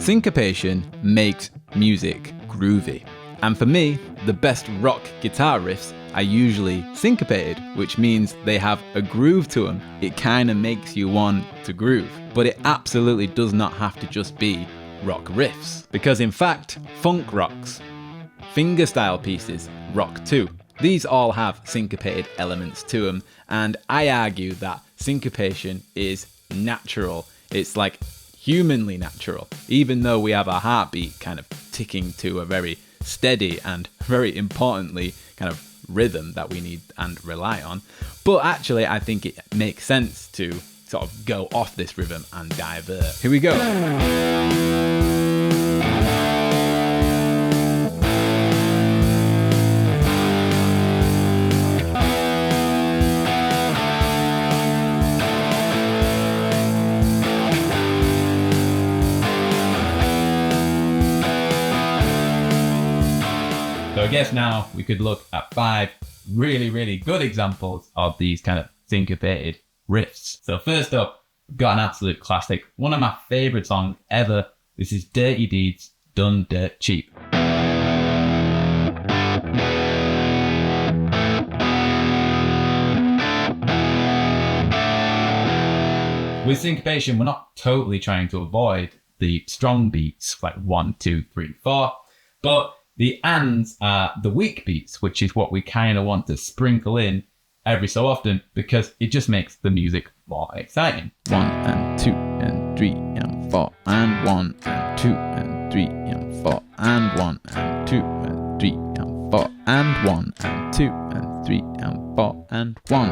Syncopation makes music groovy. And for me, the best rock guitar riffs are usually syncopated, which means they have a groove to them. It kind of makes you want to groove. But it absolutely does not have to just be rock riffs. Because in fact, funk rocks, fingerstyle pieces rock too. These all have syncopated elements to them, and I argue that syncopation is natural. It's like humanly natural, even though we have a heartbeat kind of ticking to a very steady and very importantly kind of rhythm that we need and rely on. But actually I think it makes sense to sort of go off this rhythm and divert. Here we go. So I guess now we could look at 5 really good examples of these kind of syncopated riffs. So first up, we've got an absolute classic, one of my favourite songs ever. This is Dirty Deeds Done Dirt Cheap. With syncopation, we're not totally trying to avoid the strong beats like 1, 2, 3, 4, but the ands are the weak beats, which is what we kind of want to sprinkle in every so often because it just makes the music more exciting. 1 and 2 and 3 and 4 and 1 and 2 and 3 and 4 and 1 and 2 and 3 and 4 and 1 and 2 and 3 and 4 and 1.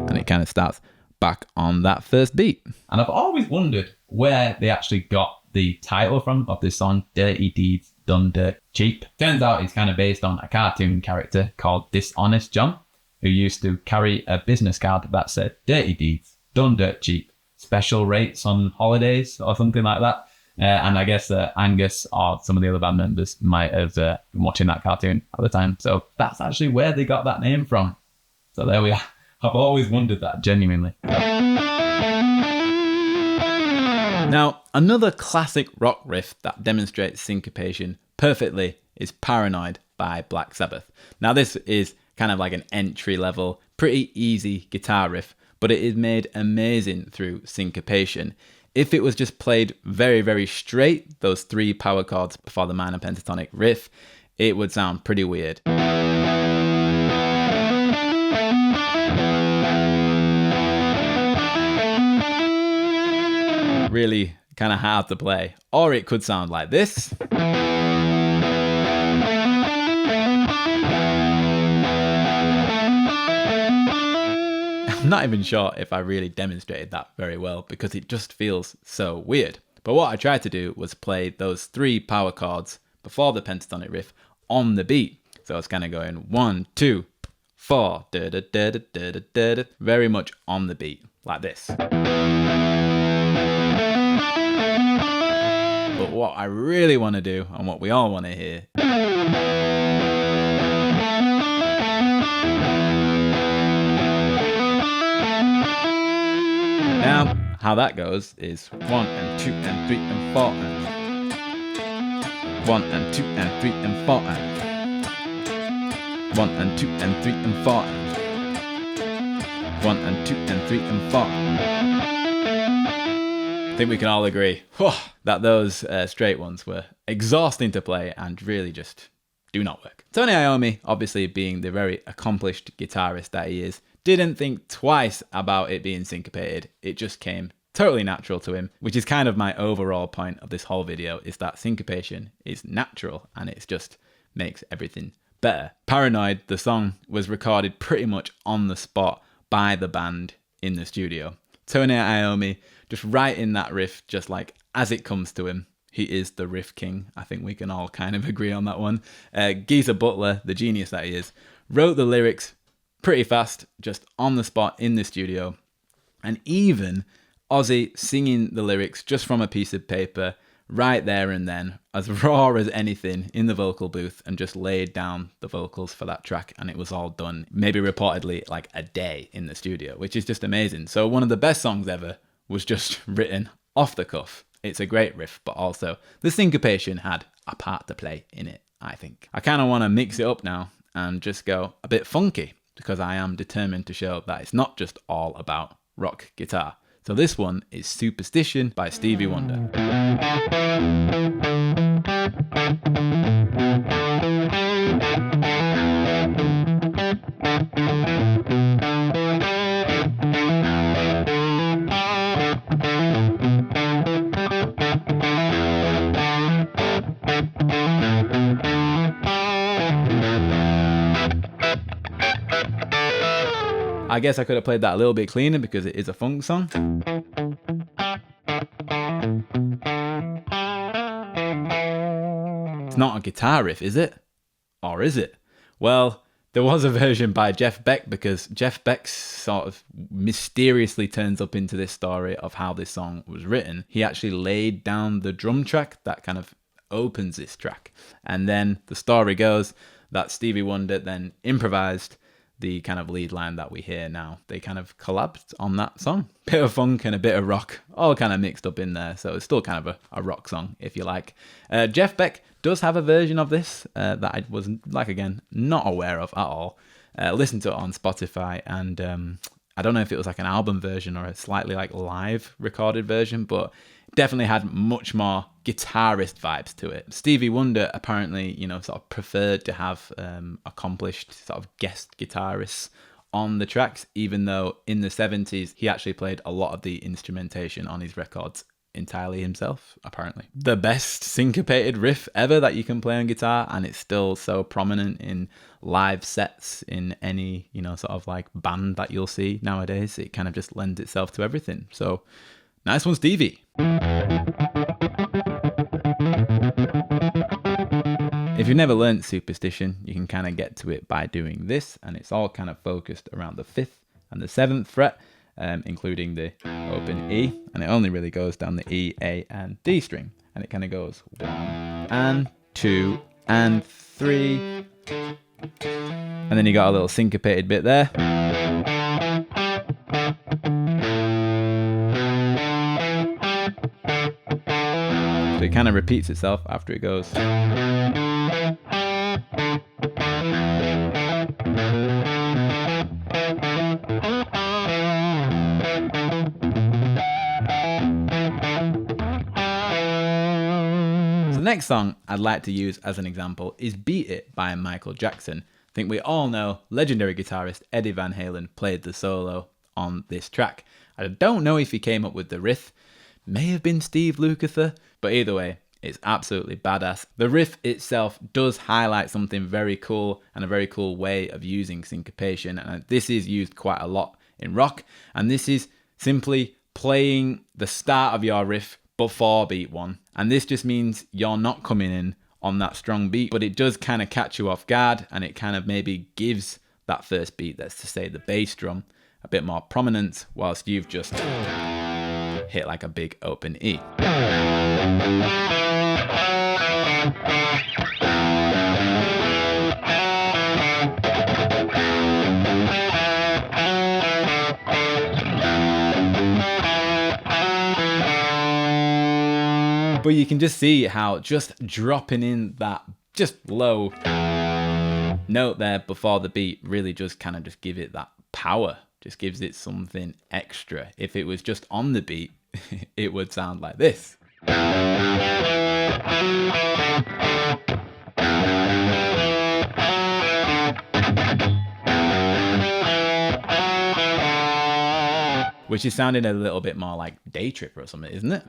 And it kind of starts back on that first beat. And I've always wondered where they actually got the title from of this song, Dirty Deeds Done Dirt Cheap. Turns out it's kind of based on a cartoon character called Dishonest John, who used to carry a business card that said Dirty Deeds Done Dirt Cheap, special rates on holidays or something like that. And I guess Angus or some of the other band members might have been watching that cartoon at the time. So that's actually where they got that name from. So there we are. I've always wondered that, genuinely. Now, another classic rock riff that demonstrates syncopation perfectly is Paranoid by Black Sabbath. Now, this is kind of like an entry level, pretty easy guitar riff, but it is made amazing through syncopation. If it was just played very straight, those 3 power chords before the minor pentatonic riff, it would sound pretty weird. Really kind of hard to play. Or it could sound like this. I'm not even sure if I really demonstrated that very well because it just feels so weird. But what I tried to do was play those 3 power chords before the pentatonic riff on the beat. So it's kind of going 1, 2, 4, da da da da da da da, very much on the beat, like this. But what I really want to do, and what we all want to hear, now how that goes is 1 and 2 and 3 and 4 and 1 and 2 and 3 and 4 and 1 and 2 and 3 and 4 and 1 and 2 and 3 and 4. I think we can all agree that those straight ones were exhausting to play and really just do not work. Tony Iommi, obviously being the very accomplished guitarist that he is, didn't think twice about it being syncopated. It just came totally natural to him, which is kind of my overall point of this whole video, is that syncopation is natural and it just makes everything better. Paranoid, the song, was recorded pretty much on the spot by the band in the studio. Tony Iommi just writing that riff just like as it comes to him. He is the riff king. I think we can all kind of agree on that one. Geezer Butler, the genius that he is, wrote the lyrics pretty fast, just on the spot in the studio. And even Ozzy singing the lyrics just from a piece of paper right there and then, as raw as anything, in the vocal booth, and just laid down the vocals for that track, and it was all done maybe reportedly like a day in the studio, which is just amazing. So one of the best songs ever was just written off the cuff. It's a great riff, but also the syncopation had a part to play in it, I think. I kind of want to mix it up now and just go a bit funky, because I am determined to show that it's not just all about rock guitar. So this one is Superstition by Stevie Wonder. I guess I could have played that a little bit cleaner because it is a funk song. It's not a guitar riff, is it? Or is it? Well, there was a version by Jeff Beck, because Jeff Beck sort of mysteriously turns up into this story of how this song was written. He actually laid down the drum track that kind of opens this track. And then the story goes that Stevie Wonder then improvised the kind of lead line that we hear now. They kind of collabed on that song. Bit of funk and a bit of rock, all kind of mixed up in there. So it's still kind of a rock song, if you like. Jeff Beck does have a version of this that I was, like, again, not aware of at all. Listened to it on Spotify, and I don't know if it was like an album version or a slightly like live recorded version, but definitely had much more guitarist vibes to it. Stevie Wonder apparently, sort of preferred to have accomplished sort of guest guitarists on the tracks, even though in the 70s he actually played a lot of the instrumentation on his records entirely himself, apparently. The best syncopated riff ever that you can play on guitar, and it's still so prominent in live sets in any, sort of like band that you'll see nowadays. It kind of just lends itself to everything. So nice one, Stevie. If you've never learnt Superstition, you can kind of get to it by doing this, and it's all kind of focused around the 5th and the 7th fret, including the open E, and it only really goes down the E, A, and D string, and it kind of goes 1 and 2 and 3, and then you got a little syncopated bit there. So it kind of repeats itself after it goes. So the next song I'd like to use as an example is Beat It by Michael Jackson. I think we all know legendary guitarist Eddie Van Halen played the solo on this track. I don't know if he came up with the riff, may have been Steve Lukather, but either way, it's absolutely badass. The riff itself does highlight something very cool and a very cool way of using syncopation, and this is used quite a lot in rock, and this is simply playing the start of your riff before beat 1, and this just means you're not coming in on that strong beat, but it does kind of catch you off guard, and it kind of maybe gives that first beat, that's to say the bass drum, a bit more prominence, whilst you've just hit like a big open E. But you can just see how just dropping in that just low note there before the beat really just kind of just give it that power, just gives it something extra. If it was just on the beat, it would sound like this. Which is sounding a little bit more like Day Tripper or something, isn't it?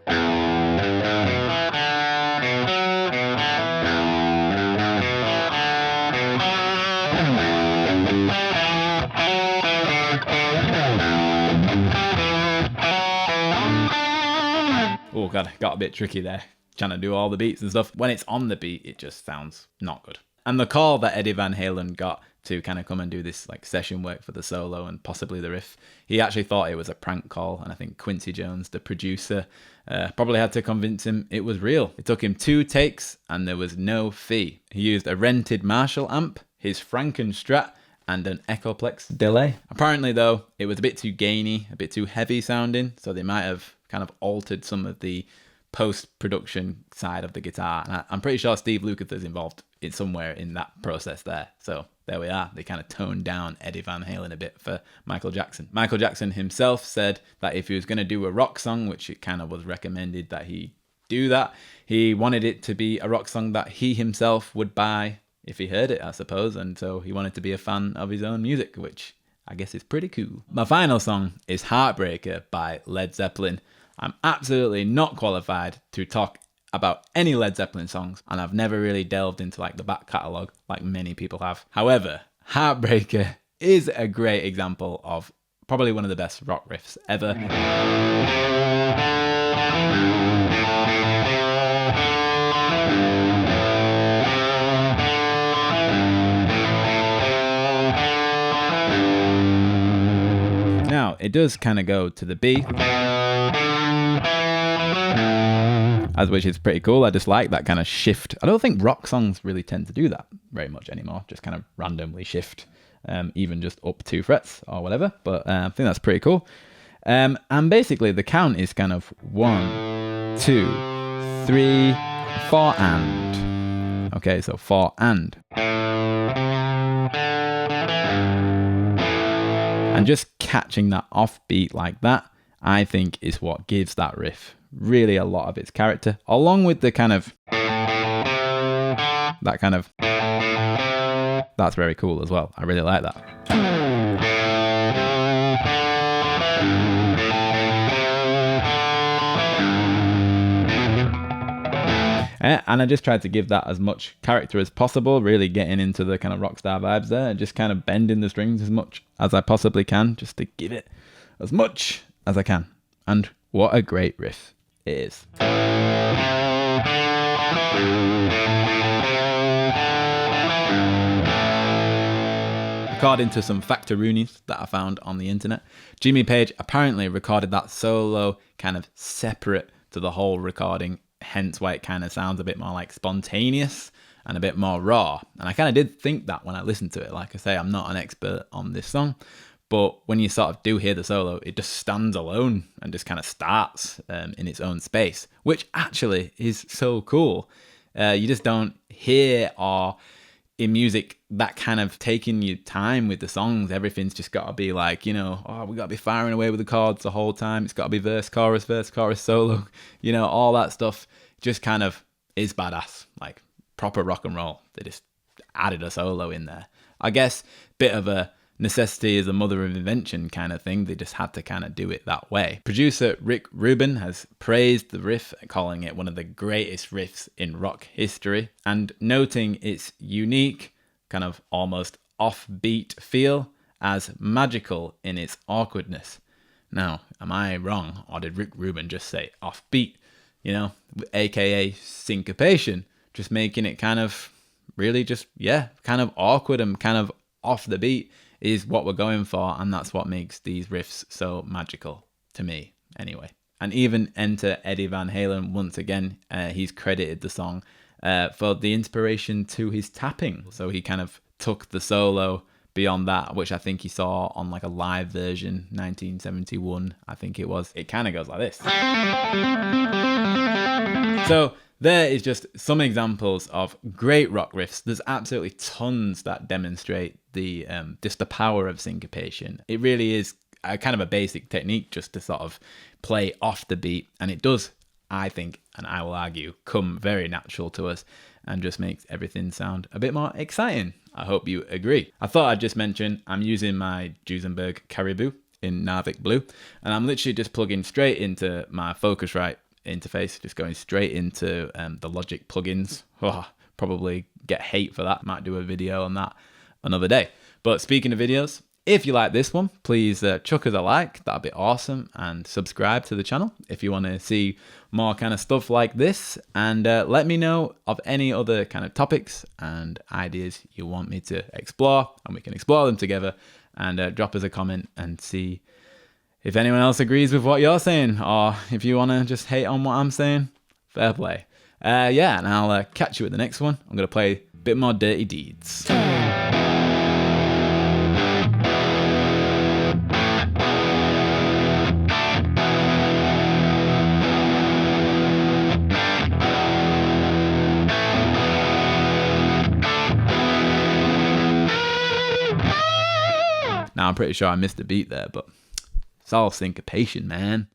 Oh god, got a bit tricky there, trying to do all the beats and stuff. When it's on the beat, it just sounds not good. And the call that Eddie Van Halen got to kind of come and do this like session work for the solo and possibly the riff, he actually thought it was a prank call, and I think Quincy Jones, the producer, probably had to convince him it was real. It took him 2 takes and there was no fee. He used a rented Marshall amp, his Franken Strat, and an Echoplex delay. Apparently though, it was a bit too gainy, a bit too heavy sounding, so they might have kind of altered some of the post-production side of the guitar. And I'm pretty sure Steve Lukather is involved in somewhere in that process there. So there we are. They kind of toned down Eddie Van Halen a bit for Michael Jackson. Michael Jackson himself said that if he was going to do a rock song, which it kind of was recommended that he do that, he wanted it to be a rock song that he himself would buy if he heard it, I suppose. And so he wanted to be a fan of his own music, which I guess is pretty cool. My final song is Heartbreaker by Led Zeppelin. I'm absolutely not qualified to talk about any Led Zeppelin songs, and I've never really delved into like the back catalogue like many people have. However, Heartbreaker is a great example of probably one of the best rock riffs ever. Now, it does kind of go to the B, which is pretty cool. I just like that kind of shift. I don't think rock songs really tend to do that very much anymore, just kind of randomly shift, even just up 2 frets or whatever. But I think that's pretty cool. And basically the count is kind of 1, 2, 3, 4 and. Okay, so 4 and. And just catching that offbeat like that, I think is what gives that riff really a lot of its character, along with the kind of that's very cool as well. I really like that. And I just tried to give that as much character as possible, really getting into the kind of rockstar vibes there, and just kind of bending the strings as much as I possibly can, just to give it as much as I can. And what a great riff it is. According to some factaroonies that I found on the internet, Jimmy Page apparently recorded that solo kind of separate to the whole recording, hence why it kind of sounds a bit more like spontaneous and a bit more raw. And I kind of did think that when I listened to it. Like I say, I'm not an expert on this song, but when you sort of do hear the solo, it just stands alone and just kind of starts in its own space, which actually is so cool. You just don't hear, or in music, that kind of taking your time with the songs. Everything's just got to be like, we got to be firing away with the chords the whole time. It's got to be verse, chorus, solo, all that stuff just kind of is badass, like proper rock and roll. They just added a solo in there. I guess bit of a necessity is the mother of invention kind of thing. They just had to kind of do it that way. Producer Rick Rubin has praised the riff, calling it one of the greatest riffs in rock history, and noting its unique, kind of almost offbeat feel as magical in its awkwardness. Now, am I wrong, or did Rick Rubin just say offbeat? AKA syncopation, just making it kind of really just, kind of awkward and kind of off the beat is what we're going for, and that's what makes these riffs so magical to me anyway. And even enter Eddie Van Halen once again. He's credited the song for the inspiration to his tapping, so he kind of took the solo beyond that, which I think he saw on like a live version 1971, I think it was. It kind of goes like this. So there is just some examples of great rock riffs. There's absolutely tons that demonstrate the just the power of syncopation. It really is a kind of a basic technique just to sort of play off the beat, and it does, I think, and I will argue, come very natural to us and just makes everything sound a bit more exciting. I hope you agree. I thought I'd just mention I'm using my Duesenberg Caribou in Narvik Blue, and I'm literally just plugging straight into my Focusrite interface, just going straight into the Logic plugins. Probably get hate for that. Might do a video on that another day. But speaking of videos, if you like this one, please chuck us a like. That'd be awesome. And subscribe to the channel if you want to see more kind of stuff like this. And let me know of any other kind of topics and ideas you want me to explore, and we can explore them together. And drop us a comment and see if anyone else agrees with what you're saying, or if you want to just hate on what I'm saying. Fair play. And I'll catch you at the next one. I'm going to play a bit more Dirty Deeds. Now, I'm pretty sure I missed a beat there, but it's all syncopation, man.